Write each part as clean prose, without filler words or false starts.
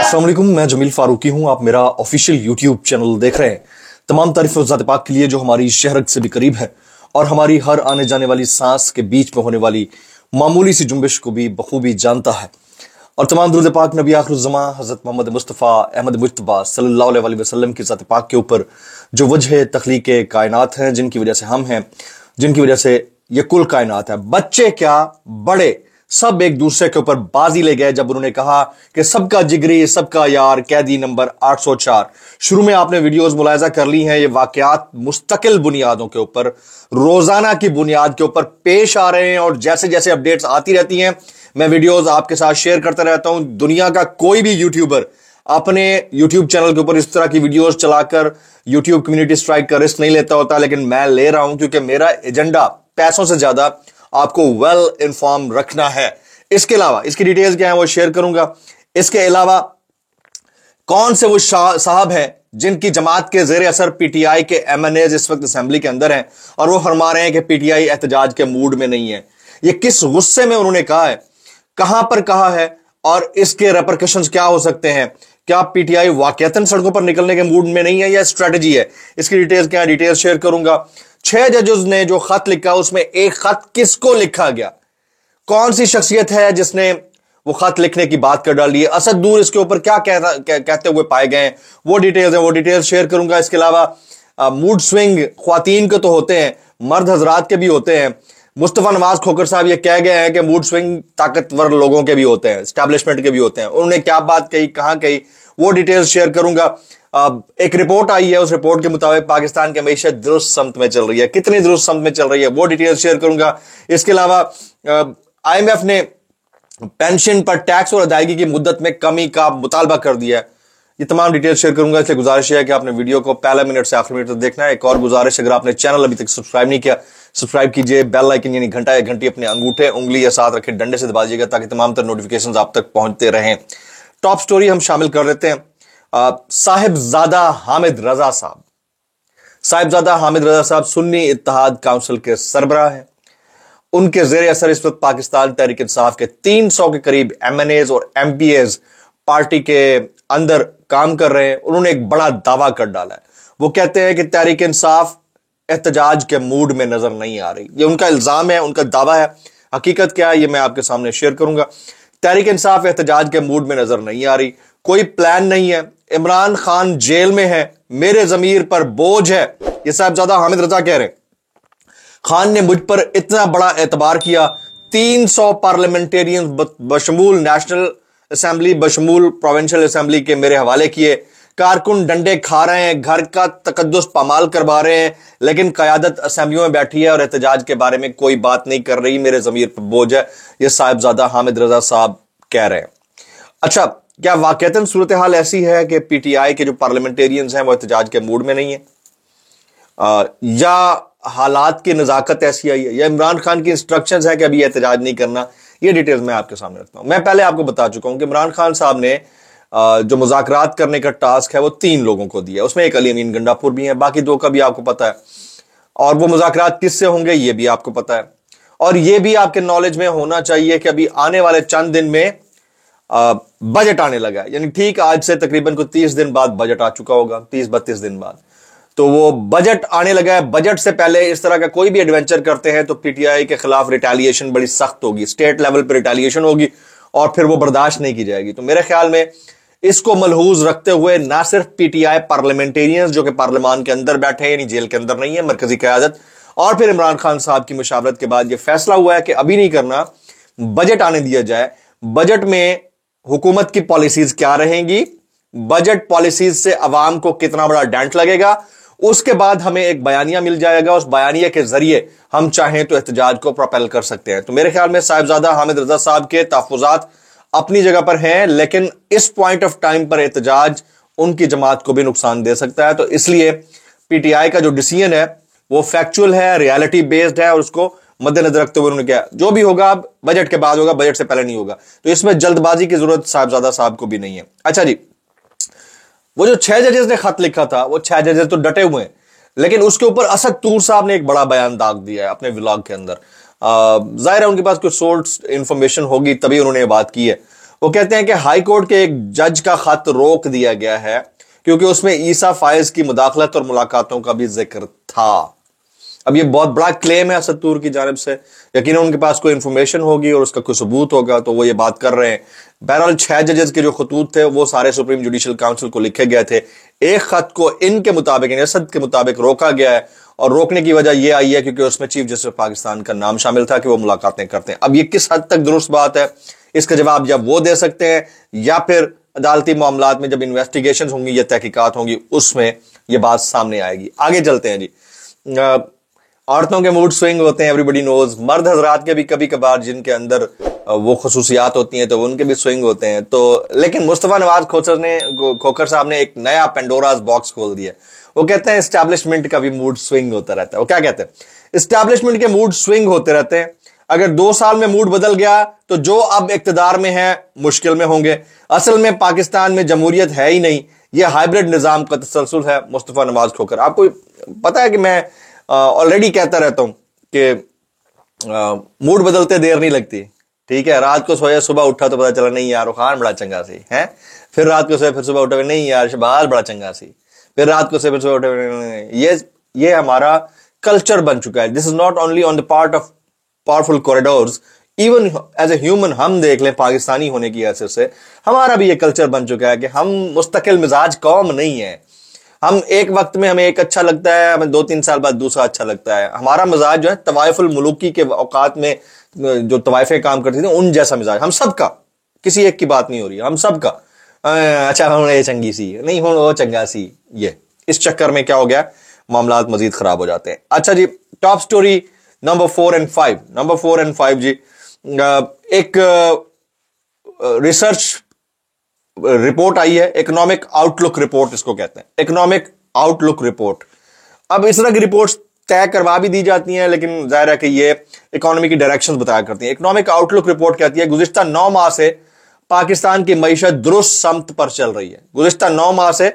अस्सलाम वालेकुम, मैं जमील फारूकी हूं। आप मेरा ऑफिशियल यूट्यूब चैनल देख रहे हैं। तमाम तारीफ ज़ात पाक के लिए जो हमारी शहरत से भी करीब है और हमारी हर आने जाने वाली सांस के बीच में होने वाली मामूली सी जुम्बिश को भी बखूबी जानता है। और तमाम दुरूद पाक नबी आखिरुज़्ज़मा हज़रत मोहम्मद मुस्तफ़ा अहमद मुज्तबा सल्लल्लाहु अलैहि वसल्लम की ज़ात पाक के ऊपर जो वजह तख्लीक कायनात हैं, जिनकी वजह से हम हैं, जिनकी वजह से ये कुल कायनात है। बच्चे क्या बड़े सब एक दूसरे के ऊपर बाजी ले गए जब उन्होंने कहा कि सबका जिगरी सबका यार कैदी नंबर 804। शुरू में आपने वीडियोस मुलाहिजा कर ली हैं। ये वाकयात मुस्तकिल बुनियादों के ऊपर, रोजाना की बुनियाद के ऊपर पेश आ रहे हैं और जैसे जैसे अपडेट्स आती रहती हैं मैं वीडियोस आपके साथ शेयर करता रहता हूं। दुनिया का कोई भी यूट्यूबर अपने यूट्यूब चैनल के ऊपर इस तरह की वीडियोस चलाकर यूट्यूब कम्युनिटी स्ट्राइक का रिस्क नहीं लेता होता, लेकिन मैं ले रहा हूं क्योंकि मेरा एजेंडा पैसों से ज्यादा आपको वेल इन्फॉर्म रखना है। इसके अलावा इसकी डिटेल्स क्या है वो शेयर करूंगा। इसके अलावा कौन से वो साहब हैं जिनकी जमात के जेर असर पीटीआई के एमएनएज इस वक्त असेंबली के अंदर हैं और वो फरमा रहे हैं कि पीटीआई एहतजाज के मूड में नहीं है। ये किस गुस्से में उन्होंने कहा है, कहां पर कहा है और इसके रेपरकशंस क्या हो सकते हैं? क्या पीटीआई वाकईतन सड़कों पर निकलने के मूड में नहीं है या स्ट्रेटजी है? इसकी डिटेल्स क्या है, डिटेल्स शेयर करूंगा। 6 जजेस ने जो खत लिखा उसमें एक खत किसको लिखा गया, कौन सी शख्सियत है जिसने वो खत लिखने की बात कर डाली है, असद नूर इसके ऊपर क्या कहते हुए पाए गए हैं, वो डिटेल्स शेयर करूंगा। इसके अलावा मूड स्विंग ख्वातीन के तो होते हैं, मर्द हजरात के भी होते हैं। मुस्तफा नवाज खोकर साहब ये कह गए हैं कि मूड स्विंग ताकतवर लोगों के भी होते हैं, एस्टैब्लिशमेंट के भी होते हैं। उन्होंने क्या बात कही, कहां कही, वो डिटेल्स शेयर करूंगा। एक रिपोर्ट आई है, उस रिपोर्ट के मुताबिक पाकिस्तान की मईशत दुरुस्त समत में चल रही है। कितनी दुरुस्त समत में चल रही है वो डिटेल्स शेयर करूंगा। इसके अलावा आईएमएफ ने पेंशन पर टैक्स और अदायगी की मुद्दत में कमी का मुतालबा कर दिया है। ये तमाम डिटेल्स शेयर करूंगा। इसलिए गुजारिश है कि आपने वीडियो को पहले मिनट से आखिरी मिनट तक देखना है। एक और गुजारिश, अगर आपने चैनल अभी तक सब्सक्राइब नहीं किया, सब्सक्राइब कीजिए। बेल आइकन यानी घंटा या घंटी अपने अंगूठे उंगली या साथ रखे डंडे से दबा दीजिएगा ताकि तमाम तर नोटिफिकेशंस आप तक पहुंचते रहें। टॉप स्टोरी हम शामिल कर लेते हैं। साहिबजादा हामिद रजा साहब, साहिबजादा हामिद रजा साहब सुन्नी इत्तेहाद काउंसिल के सरबराह हैं। उनके जेर असर इस वक्त पाकिस्तान तहरीक इंसाफ के 300 के करीब एमएनएज और एमपीएज पार्टी के अंदर काम कर रहे हैं। उन्होंने एक बड़ा दावा कर डाला है। वो कहते हैं कि तहरीक इंसाफ एहतजाज के मूड में नजर नहीं आ रही। ये उनका इल्जाम है, उनका दावा है। हकीकत क्या है ये मैं आपके सामने शेयर करूंगा। तहरीक इंसाफ एहतजाज के मूड में नजर नहीं आ रही, कोई प्लान नहीं है। इमरान खान जेल में है, मेरे जमीर पर बोझ है, ये साहिबजादा हामिद रजा कह रहे हैं। खान ने मुझ पर इतना बड़ा एतबार किया, 300 पार्लियामेंटेरियन बशमूल नेशनल असेंबली बशमूल प्रोविंशियल असेंबली के मेरे हवाले किए। कारकुन डंडे खा रहे हैं, घर का तकद्दुस पामाल करवा रहे हैं, लेकिन क़यादत असेंबलियों में बैठी है और एहतजाज के बारे में कोई बात नहीं कर रही। मेरे ज़मीर पर बोझ है, ये साहिबजादा हामिद रजा साहब कह रहे हैं। अच्छा, क्या वाकईतन सूरत हाल ऐसी है कि पीटीआई के जो पार्लियामेंटेरियंस हैं वो एहतजाज के मूड में नहीं है, या हालात की नजाकत ऐसी आई है, या इमरान खान की इंस्ट्रक्शंस है कि अभी एहतजाज नहीं करना? ये डिटेल्स मैं आपके सामने रखता हूं। मैं पहले आपको बता चुका हूं कि इमरान खान साहब ने जो मुज़ाकरात करने का टास्क है वो 3 लोगों को दिया। उसमें एक अली अमीन गंडापुर भी है, बाकी 2 का भी आपको पता है। और वो मुज़ाकरात किससे होंगे ये भी आपको पता है। और ये भी आपके नॉलेज में होना चाहिए कि अभी आने वाले चंद दिन में बजट आने लगा है। यानी ठीक आज से तकरीबन को 30 दिन बाद बजट आ चुका होगा, 30-32 दिन बाद तो वो बजट आने लगा है। बजट से पहले इस तरह का कोई भी एडवेंचर करते हैं तो पीटीआई के खिलाफ रिटेलिएशन बड़ी सख्त होगी, स्टेट लेवल पर रिटेलिएशन होगी और फिर वो बर्दाश्त नहीं की जाएगी। तो मेरे ख्याल में इसको मलहूज रखते हुए ना सिर्फ पीटीआई पार्लियामेंटेरियंस जो कि पार्लियामान के अंदर बैठे हैं, यानी जेल के अंदर नहीं है, मरकजी क़यादत, और फिर इमरान खान साहब की मुशावरत के बाद यह फैसला हुआ है कि अभी नहीं करना, बजट आने दिया जाए। बजट में हुकूमत की पॉलिसीज क्या रहेंगी, बजट पॉलिसीज से अवाम को कितना बड़ा डेंट लगेगा, उसके बाद हमें एक बयानिया मिल जाएगा। उस बयानिया के जरिए हम चाहें तो एहतजाज को प्रोपेल कर सकते हैं। तो मेरे ख्याल में साहिबजादा हामिद रजा साहब के तहफ़्फ़ुज़ात अपनी जगह पर हैं, लेकिन इस पॉइंट ऑफ टाइम पर एहतजाज उनकी जमात को भी नुकसान दे सकता है। तो इसलिए पीटीआई का जो डिसीजन है वो फैक्चुअल है, रियलिटी बेस्ड है और उसको मद्देनजर रखते हुए उन्होंने किया। जो भी होगा बजट के बाद होगा, बजट से पहले नहीं होगा। तो इसमें जल्दबाजी की जरूरत साहिबजादा साहब को भी नहीं है। अच्छा जी, वो जो 6 जजेस ने खत लिखा था, वो 6 जजेस तो डटे हुए हैं, लेकिन उसके ऊपर असद नूर साहब ने एक बड़ा बयान दाग दिया है अपने व्लॉग के अंदर। जाहिर है उनके पास कोई सोर्स इंफॉर्मेशन होगी तभी उन्होंने ये बात की है। وہ کہتے ہیں کہ ہائی کورٹ کے ایک جج کا خط روک دیا گیا ہے کیونکہ اس میں عیسیٰ فائز کی مداخلت اور ملاقاتوں کا بھی ذکر تھا. اب یہ بہت بڑا کلیم ہے اسد طور کی جانب سے, یقیناً ان کے پاس کوئی انفارمیشن ہوگی اور اس کا کوئی ثبوت ہوگا تو وہ یہ بات کر رہے ہیں. بہرحال 6 ججز کے جو خطوط تھے وہ سارے سپریم جوڈیشل کاؤنسل کو لکھے گئے تھے. ایک خط کو ان کے مطابق یعنی اسد کے مطابق روکا گیا ہے, اور روکنے کی وجہ یہ آئی ہے کیونکہ اس میں چیف جسٹس پاکستان کا نام شامل تھا کہ وہ ملاقاتیں کرتے ہیں. اب یہ کس حد تک درست بات ہے, اس کا جواب یا وہ دے سکتے ہیں یا پھر عدالتی معاملات میں جب انویسٹیگیشنز ہوں گی یا تحقیقات ہوں گی اس میں یہ بات سامنے آئے گی. آگے چلتے ہیں جی. عورتوں کے موڈ سوئنگ ہوتے ہیں, ایوری بڈی نوز. مرد حضرات کے بھی کبھی کبھار جن کے اندر وہ خصوصیات ہوتی ہیں تو ان کے بھی سوئنگ ہوتے ہیں. تو لیکن مصطفیٰ نواز کھوکھر صاحب نے ایک نیا پینڈوراز باکس کھول دیا. وہ کہتے ہیں اسٹیبلشمنٹ کا بھی موڈ سوئنگ ہوتا رہتا ہے. وہ کیا کہتے ہیں, اسٹیبلشمنٹ کے موڈ سوئنگ ہوتے رہتے ہیں. اگر 2 سال میں موڈ بدل گیا تو جو اب اقتدار میں ہیں مشکل میں ہوں گے. اصل میں پاکستان میں جمہوریت ہے ہی نہیں, یہ ہائیبرڈ نظام کا تسلسل ہے. مصطفیٰ نواز کھوکھر, آپ کو پتا ہے کہ میں آلریڈی کہتا رہتا ہوں کہ موڈ بدلتے دیر نہیں لگتی. ٹھیک ہے, رات کو سویا صبح اٹھا تو پتا چلا نہیں یار خان بڑا چنگا سی ہے, پھر رات کو سویا پھر صبح اٹھا نہیں یار شہباز بڑا چنگا سی, پھر رات کو سویا پھر صبح اٹھا. یہ ہمارا کلچر بن چکا ہے. This is not only on the part of powerful corridors, even as a human ہم دیکھ لیں پاکستانی ہونے کی حیثیت سے ہمارا بھی یہ کلچر بن چکا ہے کہ ہم مستقل مزاج قوم نہیں ہے. ہم ایک وقت میں ہمیں ایک اچھا لگتا ہے, ہمیں 2-3 سال بعد دوسرا اچھا لگتا ہے. ہمارا مزاج جو ہے طوائف الملوکی کے اوقات میں جو طوائفیں کام کرتی تھیں ان جیسا مزاج ہم سب کا, کسی ایک کی بات نہیں ہو رہی, ہم سب کا. اچھا ہم یہ چنگی سی نہیں ہوں وہ چنگا سی, یہ اس چکر میں کیا ہو گیا معاملات مزید خراب ہو جاتے ہیں. اچھا جی, ٹاپ سٹوری نمبر 4 and 5 جی. ایک ریسرچ رپورٹ آئی ہے, اکنامک آؤٹ لک رپورٹ اس کو کہتے ہیں, اکنامک آؤٹ لک رپورٹ. اب اس طرح کی رپورٹس طے کروا بھی دی جاتی ہیں لیکن ظاہر ہے کہ یہ اکانومی کی ڈائریکشنز بتایا کرتی ہیں. اکنامک آؤٹ لک رپورٹ کہتی ہے گزشتہ 9 ماہ سے پاکستان کی معیشت درست سمت پر چل رہی ہے. گزشتہ 9 ماہ سے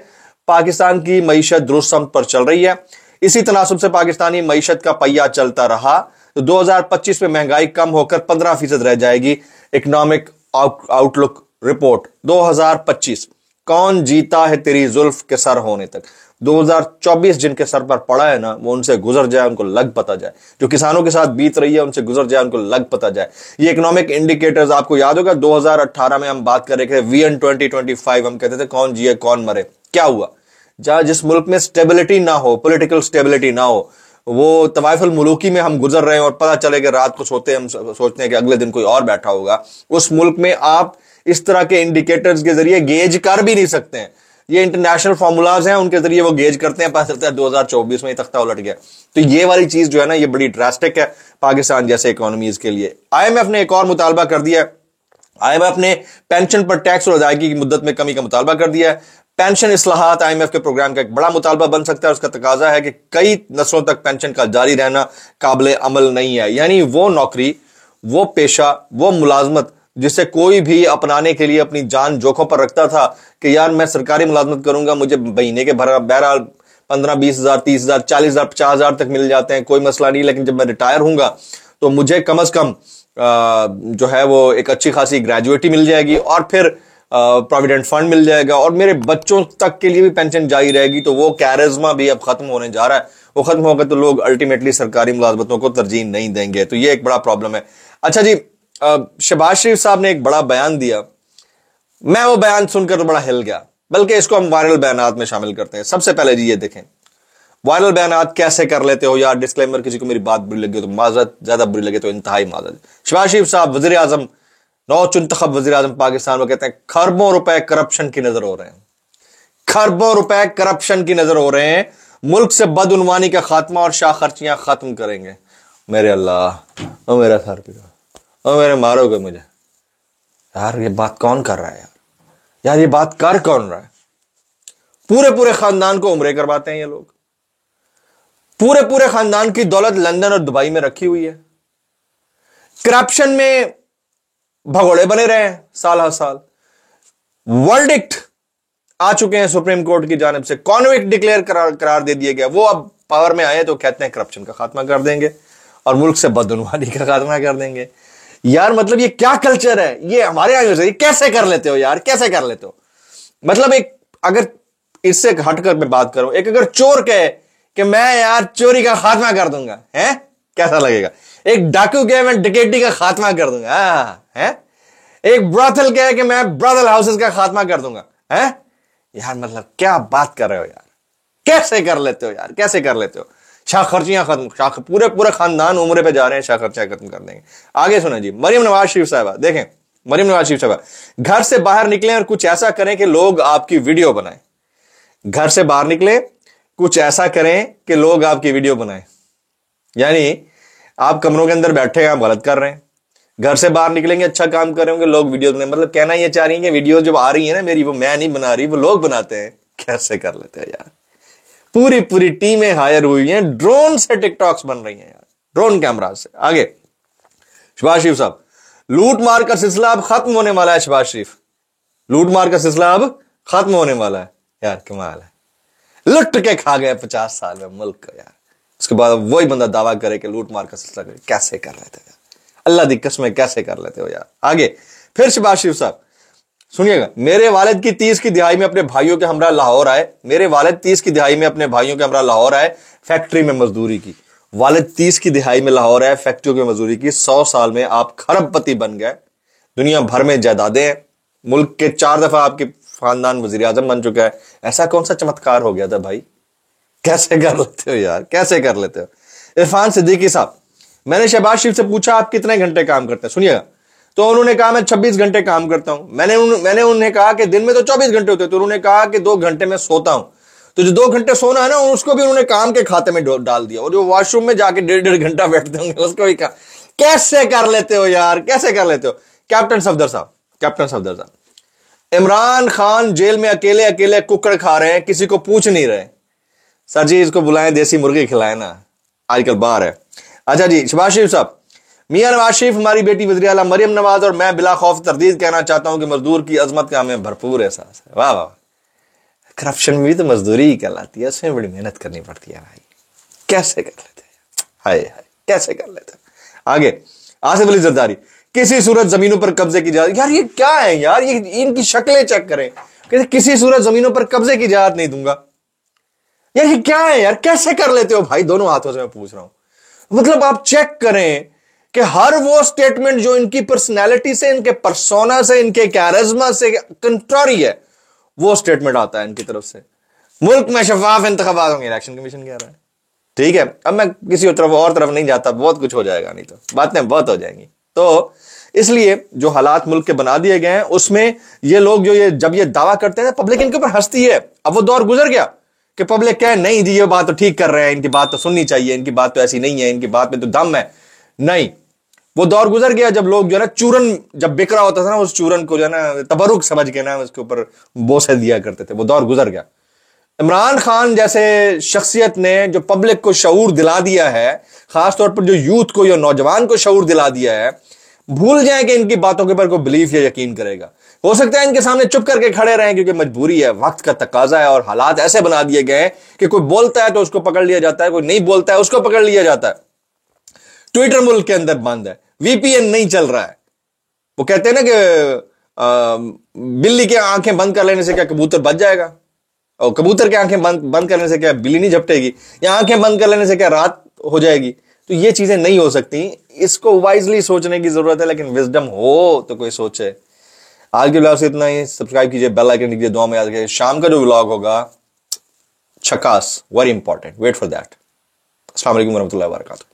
پاکستان کی معیشت درست سمت پر چل رہی ہے. اسی تناسب سے پاکستانی معیشت کا پہیہ چلتا رہا تو 2025 میں مہنگائی کم ہو کر 15% رہ جائے گی. اکنامک آؤٹ لک رپورٹ 2025. کون جیتا ہے تیری زلف کے سر ہونے تک. 2024 جن کے سر پر پڑا ہے نا وہ ان سے گزر جائے, ان کو لگ پتا جائے. جو کسانوں کے ساتھ بیت رہی ہے ان سے گزر جائے, ان کو لگ پتا جائے. یہ اکنامک انڈیکیٹرز آپ کو یاد ہوگا 2018 میں ہم بات کر رہے تھے ویژن 2025, ہم کہتے تھے کون جیے کون مرے. کیا ہوا, جہاں جس ملک میں سٹیبلٹی نہ ہو, پولیٹیکل سٹیبلٹی نہ ہو, وہ طوائف الملوکی میں ہم گزر رہے ہیں اور پتہ چلے کہ رات کو سوتے ہم سوچتے ہیں کہ اگلے دن کوئی اور بیٹھا ہوگا. اس ملک میں آپ اس طرح کے انڈیکیٹرز کے ذریعے گیج کر بھی نہیں سکتے ہیں. یہ انٹرنیشنل فارمولاز ہیں, ان کے ذریعے وہ گیج کرتے ہیں, پتہ چلتا ہے 2024 میں یہ تختہ الٹ گیا. تو یہ والی چیز جو ہے نا یہ بڑی ڈراسٹک ہے پاکستان جیسے اکانومیز کے لیے. IMF نے ایک اور مطالبہ کر دیا ہے. IMF نے پینشن پر ٹیکس اور ادائیگی کی مدت میں کمی کا مطالبہ کر دیا ہے. پینشن اصلاحات IMF کے پروگرام کا ایک بڑا مطالبہ بن سکتا ہے. اس کا تقاضا ہے کہ کئی نسلوں تک پینشن کا جاری رہنا قابل عمل نہیں ہے. یعنی وہ نوکری, وہ پیشہ, وہ ملازمت جسے کوئی بھی اپنانے کے لیے اپنی جان جوکھوں پر رکھتا تھا کہ یار میں سرکاری ملازمت کروں گا, مجھے مہینے کے بہرحال 15-20 ہزار 30 ہزار 40 ہزار 50 ہزار تک مل جاتے ہیں, کوئی مسئلہ نہیں, لیکن جب میں ریٹائر ہوں گا تو مجھے کم از کم جو ہے وہ ایک اچھی خاصی گریجویٹی مل جائے گی اور پھر پروویڈنٹ فنڈ مل جائے گا اور میرے بچوں تک کے لیے بھی پینشن جاری رہے گی. تو وہ کیرزما بھی اب ختم ہونے جا رہا ہے. وہ ختم ہوگا تو لوگ الٹیمیٹلی سرکاری ملازمتوں کو ترجیح نہیں دیں گے. تو یہ ایک بڑا پرابلم ہے. اچھا جی, شہباز شریف صاحب نے ایک بڑا بیان دیا. میں وہ بیان سن کر تو بڑا ہل گیا, بلکہ اس کو ہم وائرل بیانات میں شامل کرتے ہیں. سب سے پہلے جی یہ دیکھیں وائرل بیانات کیسے کر لیتے ہو یار. ڈسکلیمر, کسی کو میری بات بری لگی تو معذرت, زیادہ بری لگے تو انتہائی معذرت. شہباز شریف صاحب وزیر اعظم, نو چنتخب وزیر اعظم پاکستان, وہ کہتے ہیں کھربوں روپے کرپشن کی نظر ہو رہے ہیں, کھربوں روپے کرپشن کی نظر ہو رہے ہیں. ملک سے بدعنوانی کا خاتمہ اور شاہ خرچیاں ختم کریں گے. میرے اللہ, او میرا سر پیرا, او میرے مارو گے مجھے. یار یہ بات کون کر رہا ہے یار یہ بات کر کون رہا ہے. پورے خاندان کو عمرے کرواتے ہیں یہ لوگ. پورے خاندان کی دولت لندن اور دبئی میں رکھی ہوئی ہے. کرپشن میں بھگوڑے بنے رہے ہیں سال ہر سال. ورڈکٹ آ چکے ہیں سپریم کورٹ کی جانب سے, کانوکٹ ڈکلیئر قرار دے دیا گیا. وہ اب پاور میں آئے تو کہتے ہیں کرپشن کا خاتمہ کر دیں گے اور ملک سے بدعنوانی کا خاتمہ کر دیں گے. यार मतलब ये क्या कल्चर है, ये हमारे यहाँ से कैसे कर लेते हो यार, कैसे कर लेते हो? मतलब एक, अगर इससे हटकर मैं बात करूं, एक अगर चोर कहे कि मैं यार चोरी का खात्मा कर दूंगा, है कैसा लगेगा? एक डाकू कहे मैं डकैती का खात्मा कर दूंगा, है? एक ब्रॉथल कहे कि मैं ब्रॉथल हाउसेस का खात्मा कर दूंगा, है? यार मतलब क्या बात कर रहे हो यार, कैसे कर लेते हो यार, कैसे कर लेते हो? शाह खर्चियां खत्म, पूरे खानदान उम्रे पे जा रहे हैं, शाह खर्चियां खत्म कर देंगे। आगे सुना जी, मरियम नवाज शरीफ साहबा, देखें मरियम नवाज शरीफ साहबा, घर से बाहर निकलें और कुछ ऐसा करें कि लोग आपकी वीडियो बनाएं। घर से बाहर निकले, कुछ ऐसा करें कि लोग आपकी वीडियो बनाएं। यानी आप कमरों के अंदर बैठे हैं, आप गलत कर रहे हैं, घर से बाहर निकलेंगे अच्छा काम कर रहे होंगे, लोग वीडियो बनाए। मतलब कहना ये चाह रही है कि वीडियो जो आ रही है ना मेरी, वो मैं नहीं बना रही, वो लोग बनाते हैं। कैसे कर लेते हैं यार? पूरी टीमें हायर हुई हैं, ड्रोन से टिकटॉक्स बन रही हैं यार, ड्रोन कैमरा से। आगे शहबाज शरीफ साहब, लूट मार का सिलसिला अब खत्म होने वाला है। शहबाज शरीफ, लूट मार का सिलसिला अब खत्म होने वाला है। यार कमाल है, लुट के खा गए 50 साल में मुल्क का यार। उसके बाद वही बंदा दावा करे कि लूट मार का सिलसिला करे। कैसे कर लेते हो यार, अल्लाह दी कसम, कैसे कर लेते हो यार? आगे फिर शहबाज शरीफ साहब सुनिएगा, मेरे वालिद की 30 की दिहाई में अपने भाइयों के हमरा लाहौर आए। मेरे वालिद 30 की दिहाई में अपने भाइयों के हमरा लाहौर आए, फैक्ट्री में मजदूरी की। वालिद 30 की दिहाई में लाहौर आए, फैक्ट्रियों की मजदूरी की। 100 साल में आप खरबपति बन गए, दुनिया भर में जायदादें हैं, मुल्क के 4 दफा आपके खानदान वजीर आजम बन चुका है। ऐसा कौन सा चमत्कार हो गया था भाई? कैसे कर लेते हो यार, कैसे कर लेते हो? इरफान सिद्दीकी साहब, मैंने शहबाज शरीफ से पूछा आप कितने घंटे काम करते हैं, सुनिएगा, तो उन्होंने कहा मैं 26 घंटे काम करता हूं। मैंने उन्हें कहा कि दिन में तो 24 घंटे होते हैं, तो उन्होंने कहा कि 2 घंटे में सोता हूं। तो जो 2 घंटे सोना है ना, उसको भी उन्होंने काम के खाते में डाल दिया, और जो वॉशरूम में जाके 1.5 घंटा बैठते होंगे उसको भी कहा। कैसे कर लेते हो यार, कैसे कर लेते हो? कैप्टन सफदर साहब, इमरान खान जेल में अकेले अकेले कुकड़ खा रहे हैं, किसी को पूछ नहीं रहे। सर जी इसको बुलाएं, देसी मुर्गी खिलाएं ना, आजकल बाहर है। अच्छा जी शहबाज शरीफ साहब, मियां नवाज शरीफ, हमारी बेटी वज़ीर आला मरियम नवाज और मैं बिला खौफ तरदीद कहना चाहता हूं कि मजदूर की अजमत का हमें भरपूर एहसास है। वाह वाह, करप्शन में भी तो मजदूरी ही कहलाती है, उसमें बड़ी मेहनत करनी पड़ती है भाई। कैसे कर लेते हैं, हाय हाय कैसे कर लेते हैं? आगे आसिफ अली जरदारी, किसी सूरत जमीनों पर कब्जे की इजाजत। यार ये क्या है यार, ये इनकी शक्लें चेक करें, किसी सूरत जमीनों पर कब्जे की इजाजत नहीं दूंगा। यार ये क्या है यार, कैसे कर लेते हो भाई? दोनों हाथों से मैं पूछ रहा हूं। मतलब आप चेक करें कि हर वो स्टेटमेंट जो इनकी पर्सनैलिटी से, इनके पर्सोना से, इनके कैरिज्मा से कंट्रारी है, वो स्टेटमेंट आता है इनकी तरफ से। मुल्क में शफाफ इंतखाबात होंगे, इलेक्शन कमीशन कह रहा है। ठीक है, अब मैं किसी और तरफ नहीं जाता, बहुत कुछ हो जाएगा, नहीं तो बातें बहुत हो जाएंगी। तो इसलिए जो हालात मुल्क के बना दिए गए हैं, उसमें ये लोग जो जब ये दावा करते हैं, पब्लिक इनके ऊपर हंसती है। अब वो दौर गुजर गया कि पब्लिक कहे नहीं जी ये बात तो ठीक कर रहे हैं, इनकी बात तो सुननी चाहिए, इनकी बात तो ऐसी नहीं है, इनकी बात में तो दम है। नहीं, वो दौर गुजर गया जब लोग जो है ना चूरन जब बिक रहा होता था ना, उस चूरन को जो है ना तबरुक समझ के ना उसके ऊपर बोसे दिया करते थे। वो दौर गुजर गया। इमरान खान जैसे शख्सियत ने जो पब्लिक को शऊर दिला दिया है, खासतौर पर जो यूथ को या नौजवान को शऊर दिला दिया है, भूल जाए कि इनकी बातों के ऊपर कोई बिलीफ या यकीन करेगा। हो सकता है इनके सामने चुप करके खड़े रहें क्योंकि मजबूरी है, वक्त का तकाजा है, और हालात ऐसे बना दिए गए कि कोई बोलता है तो उसको पकड़ लिया जाता है, कोई नहीं बोलता है उसको पकड़ लिया जाता है। ट्विटर मुल्क के अंदर बंद है, VPN नहीं चल रहा है। वो कहते हैं ना कि बिल्ली की आंखें बंद कर लेने से क्या कबूतर बच जाएगा, और कबूतर की आंखें बंद करने से क्या बिल्ली नहीं झपटेगी, या आंखें बंद कर लेने से क्या रात हो जाएगी। तो ये चीजें नहीं हो सकती, इसको वाइजली सोचने की जरूरत है, लेकिन विजडम हो तो कोई सोचे। आज के व्लॉग से इतना ही। सब्सक्राइब कीजिए, बेल आइकन कीजिए, दुआ में याद रखिए। शाम का जो व्लॉग होगा झकास, very important, wait for that. अस्सलाम वालेकुम वरहमतुल्लाहि वबरकातुहू।